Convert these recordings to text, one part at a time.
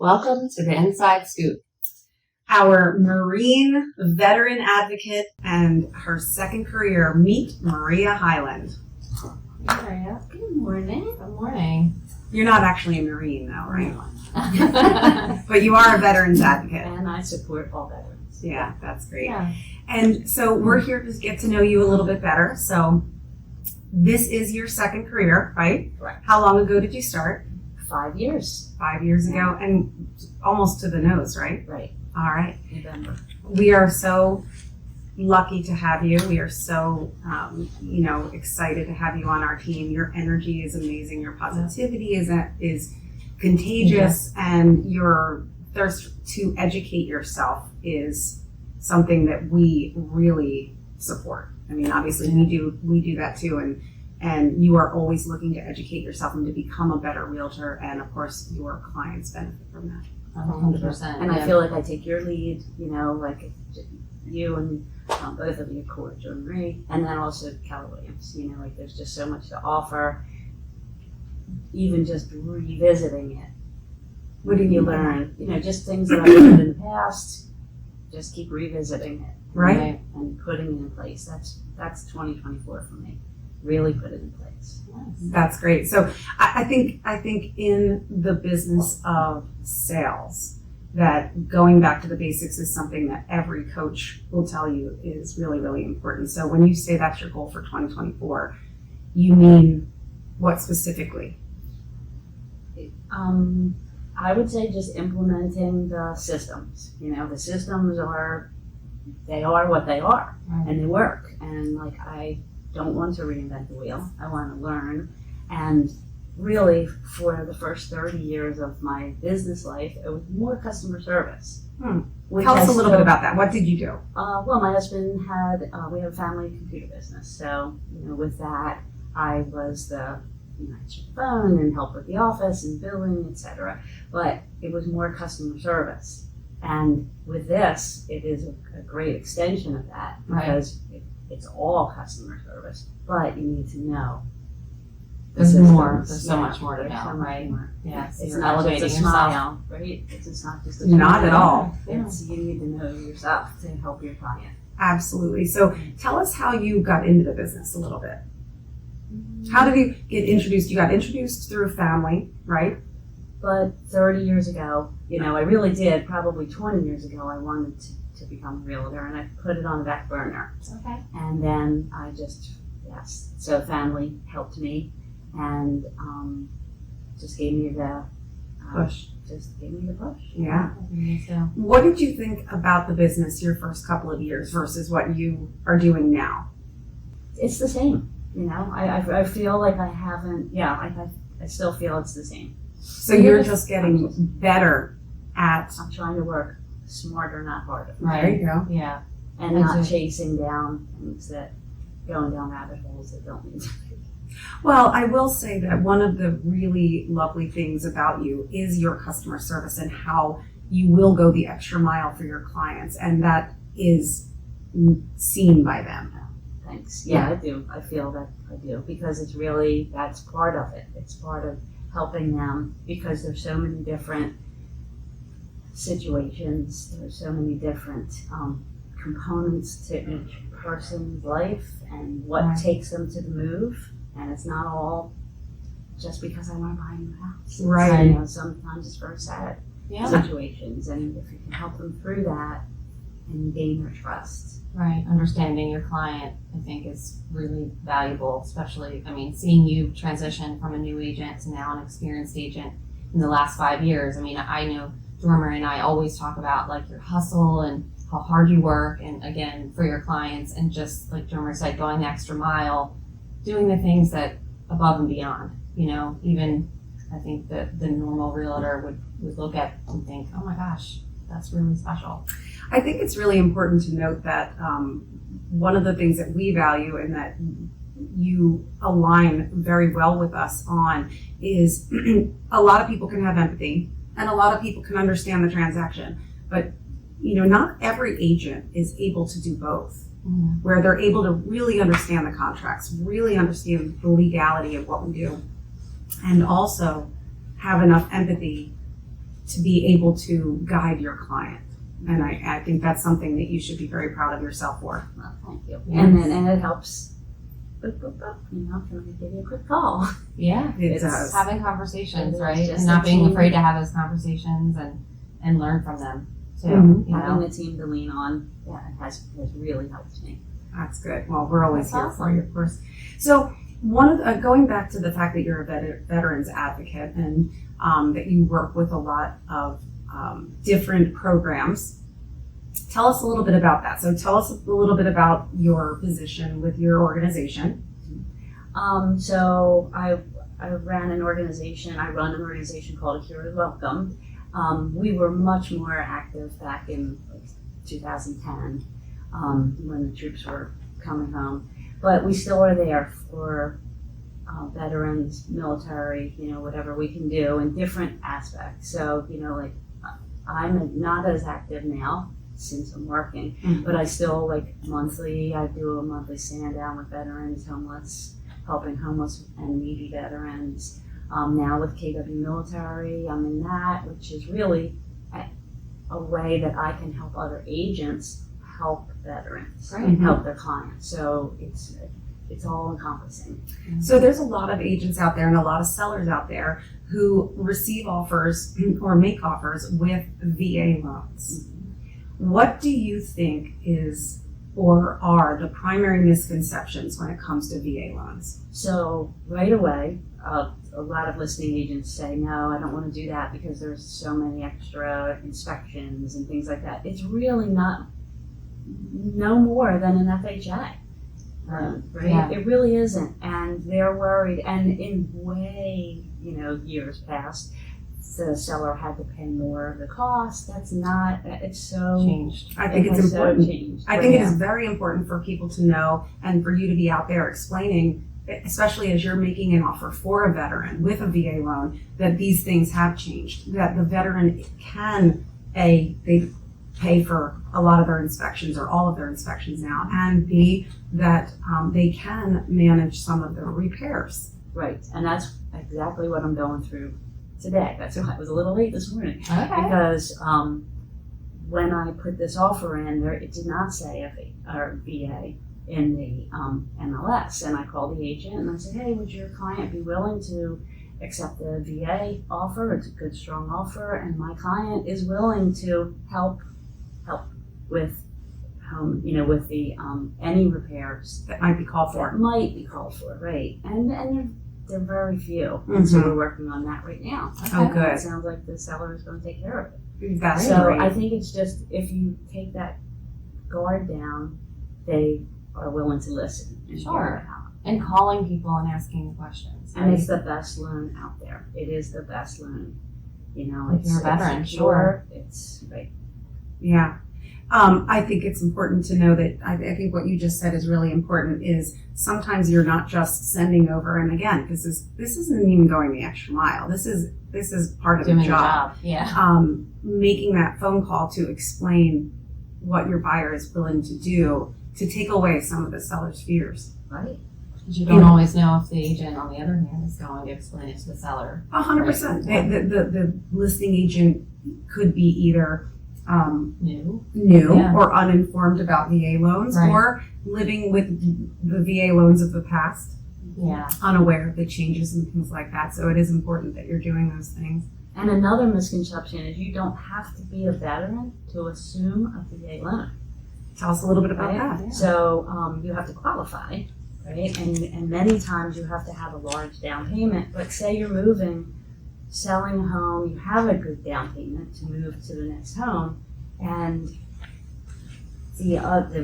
Welcome to the Inside Scoop. Our Marine veteran advocate and her second career, meet Maria Hyland. Hey, Maria. Good morning. Good morning. You're not actually a Marine though, right? But you are a veterans advocate. And I support all veterans. Yeah, that's great. Yeah. And so we're here to get to know you a little bit better. So this is your second career, right? Correct. How long ago did you start? 5 years. 5 years ago, and almost to the nose, right? Right. All right. November. We are so lucky to have you. We are so, excited to have you on our team. Your energy is amazing. Your positivity is contagious, and your thirst to educate yourself is something that we really support. I mean, obviously we do that too, and you are always looking to educate yourself and to become a better realtor, and of course your clients benefit from that. 100%. And I feel like I take your lead, like you and both of you, Court, Joan Marie, and then also Keller Williams. There's just so much to offer. Even just revisiting it. What do you learn? Just things that I've learned in the past. Just keep revisiting it, Right. And putting it in place. That's 2024 for me. Really put it in place. That's great. So I think in the business of sales, that going back to the basics is something that every coach will tell you is really, really important. So when you say that's your goal for 2024, you mean what specifically? I would say just implementing the systems. The systems are what they are, and they work. And I don't want to reinvent the wheel. I want to learn. And really, for the first 30 years of my business life, it was more customer service. Tell us a little bit about that. What did you do? Well, my husband we have a family computer business. So, with that, I was the answer the phone and help with the office and billing, etc. But it was more customer service. And with this, it is a great extension of that, because it's all customer service, but you need to know. There's more. There's so much more to There's know, so much right? more. Yeah. So It's you're not just elevating a yourself. smile, right? It's not just a Not smile. at all. It's you need to know yourself to help your client. Absolutely. So tell us how you got into the business a little bit. How did you get introduced? You got introduced through family, right? But 30 years ago, I really did, probably 20 years ago, I wanted to become a realtor, and I put it on the back burner. Okay. And then so family helped me, and just gave me the Push. Just gave me the push. Yeah. Me too. What did you think about the business your first couple of years versus what you are doing now? It's the same. I feel like I haven't. I still feel it's the same. So you're just getting better at. I'm trying to work smarter, not harder. Right. There you go. Yeah. And not chasing down things going down rabbit holes that don't need to be. Well, I will say that one of the really lovely things about you is your customer service and how you will go the extra mile for your clients, and that is seen by them. Thanks. Yeah, I do. I feel that I do, because that's part of it. It's part of helping them, because there's so many different situations. There's so many different components to each person's life and what takes them to the move. And it's not all just because I want to buy a new house. Right. Sometimes it's very sad Yeah. situations, and if you can help them through that and gain their trust. Right. Understanding your client, I think, is really valuable, especially, seeing you transition from a new agent to now an experienced agent in the last 5 years. I know Dormer and I always talk about your hustle and how hard you work, and again, for your clients, and just like Dormer said, going the extra mile, doing the things that above and beyond, even I think that the normal realtor would look at and think, oh my gosh, that's really special. I think it's really important to note that one of the things that we value and that you align very well with us on is a lot of people can have empathy and a lot of people can understand the transaction, but not every agent is able to do both. Where they're able to really understand the contracts, really understand the legality of what we do, and also have enough empathy to be able to guide your client. And I think that's something that you should be very proud of yourself for. Well, thank you. Yes. And it helps. Boop, boop, boop, can I give you a quick call? Yeah. It It's does. Having conversations, It's right? just And not a being team. afraid to have those conversations and learn from them too. Mhm. You Having know? a team to lean on, has really helped me. That's good. Well, we're always That's here for awesome. you, of course. So, going back to the fact that you're a veterans advocate and that you work with a lot of different programs, tell us a little bit about that. So, tell us a little bit about your position with your organization. So I run an organization called A Curative Welcome. We were much more active back in 2010 when the troops were coming home, but we still are there for veterans, military, whatever we can do in different aspects. So, I'm not as active now since I'm working, but I still I do a monthly stand down with veterans, helping homeless and needy veterans. Now with KW Military, I'm in that, which is really a way that I can help other agents help veterans, Right. help their clients. So it's all encompassing. So, there's a lot of agents out there and a lot of sellers out there who receive offers or make offers with VA loans. What do you think is or are the primary misconceptions when it comes to VA loans? So right away, a lot of listing agents say, no, I don't want to do that because there's so many extra inspections and things like that. It's really no more than an FHA. Right? Yeah. It really isn't. And they're worried. And in way, years past, the seller had to pay more of the cost. It's so Changed. I think it it's has so important. changed. I think it is very important for people to know and for you to be out there explaining, especially as you're making an offer for a veteran with a VA loan, that these things have changed, that the veteran can, they pay for a lot of their inspections or all of their inspections now, and B, that they can manage some of their repairs. Right. And that's exactly what I'm going through today. That's why I was a little late this morning. Okay. Because when I put this offer in there, it did not say VA in the MLS. And I called the agent and I said, hey, would your client be willing to accept the VA offer? It's a good, strong offer. And my client is willing to help with with the any repairs That might be called for. that might be called for, right? And they're very few. And so we're working on that right now. Oh, good. It sounds like the seller is going to take care of it. That's So great. I think it's just, if you take that guard down, they are willing to listen and Sure. hear it out. And calling people and asking questions. And right? it's the best loan out there. It is the best loan. If you're a veteran, it's sure. secure, it's right. Yeah. I think it's important to know that I think what you just said is really important, is sometimes you're not just sending over, and again, this isn't even going the extra mile. This is part of doing the job. Yeah. Making that phone call to explain what your buyer is willing to do to take away some of the seller's fears. Right. Because you don't always know if the agent, on the other hand, is going to explain it to the seller. 100%. Right. The listing agent could be either New. new Yeah. or uninformed about VA loans, Right. or living with the VA loans of the past, Yeah. unaware of the changes and things like that. So it is important that you're doing those things. And another misconception is you don't have to be a veteran to assume a VA loan. Tell us a little bit about Right. that. Yeah. So you have to qualify, right? And many times you have to have a large down payment. But say you're moving, selling a home, you have a good down payment to move to the next home, and the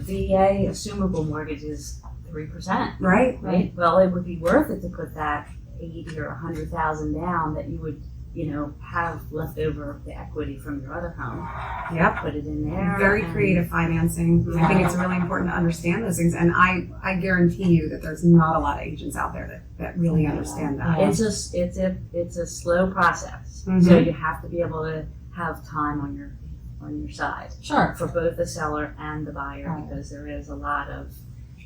VA assumable mortgage is 3%, Right? right? Well, it would be worth it to put that 80 or 100,000 down that you would, have left over the equity from your other home. Yep. Put it in there. Very and- creative financing. I think it's really important to understand those things. And I guarantee you that there's not a lot of agents out there that really understand that. Yeah. It's a slow process. Mhm. So you have to be able to have time on your side Sure. for both the seller and the buyer, Right. because there is a lot of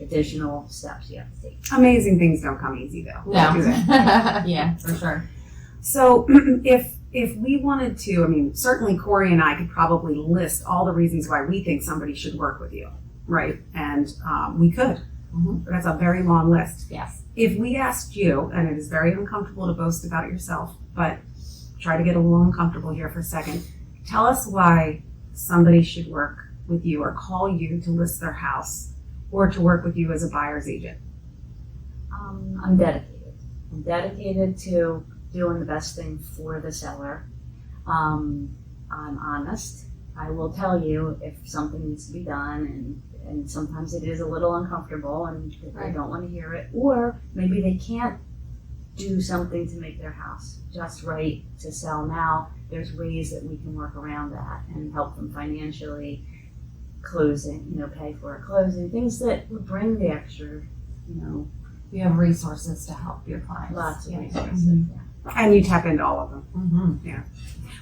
additional steps you have to take. Amazing things don't come easy though. No. Do they? Yeah, for sure. So if if we wanted to, I mean, certainly Corey and I could probably list all the reasons why we think somebody should work with you, right? And we could. Mhm. That's a very long list. Yes. If we asked you, and it is very uncomfortable to boast about it yourself, but try to get a little uncomfortable here for a second. Tell us why somebody should work with you or call you to list their house or to work with you as a buyer's agent. I'm dedicated. I'm dedicated to doing the best thing for the seller. I'm honest. I will tell you if something needs to be done, and sometimes it is a little uncomfortable and they Right. don't want to hear it, or maybe they can't do something to make their house just right to sell now. There's ways that we can work around that and help them financially, closing, pay for a closing, things that would bring the extra, We have resources to help your clients. lots of Yeah. resources. Yeah. And you tap into all of them. Mm-hmm.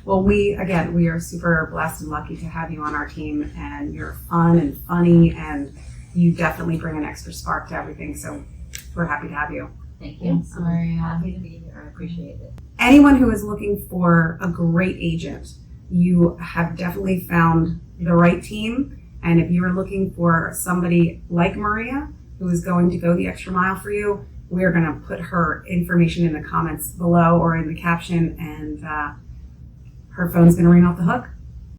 Well, we are super blessed and lucky to have you on our team, and you're fun and funny, and you definitely bring an extra spark to everything. So we're happy to have you. Thank you. Thanks, Maria. I'm happy to be here. I appreciate it. Anyone who is looking for a great agent, you have definitely found the right team. And if you're looking for somebody like Maria, who is going to go the extra mile for you, we're going to put her information in the comments below or in the caption, and her phone's going to ring off the hook.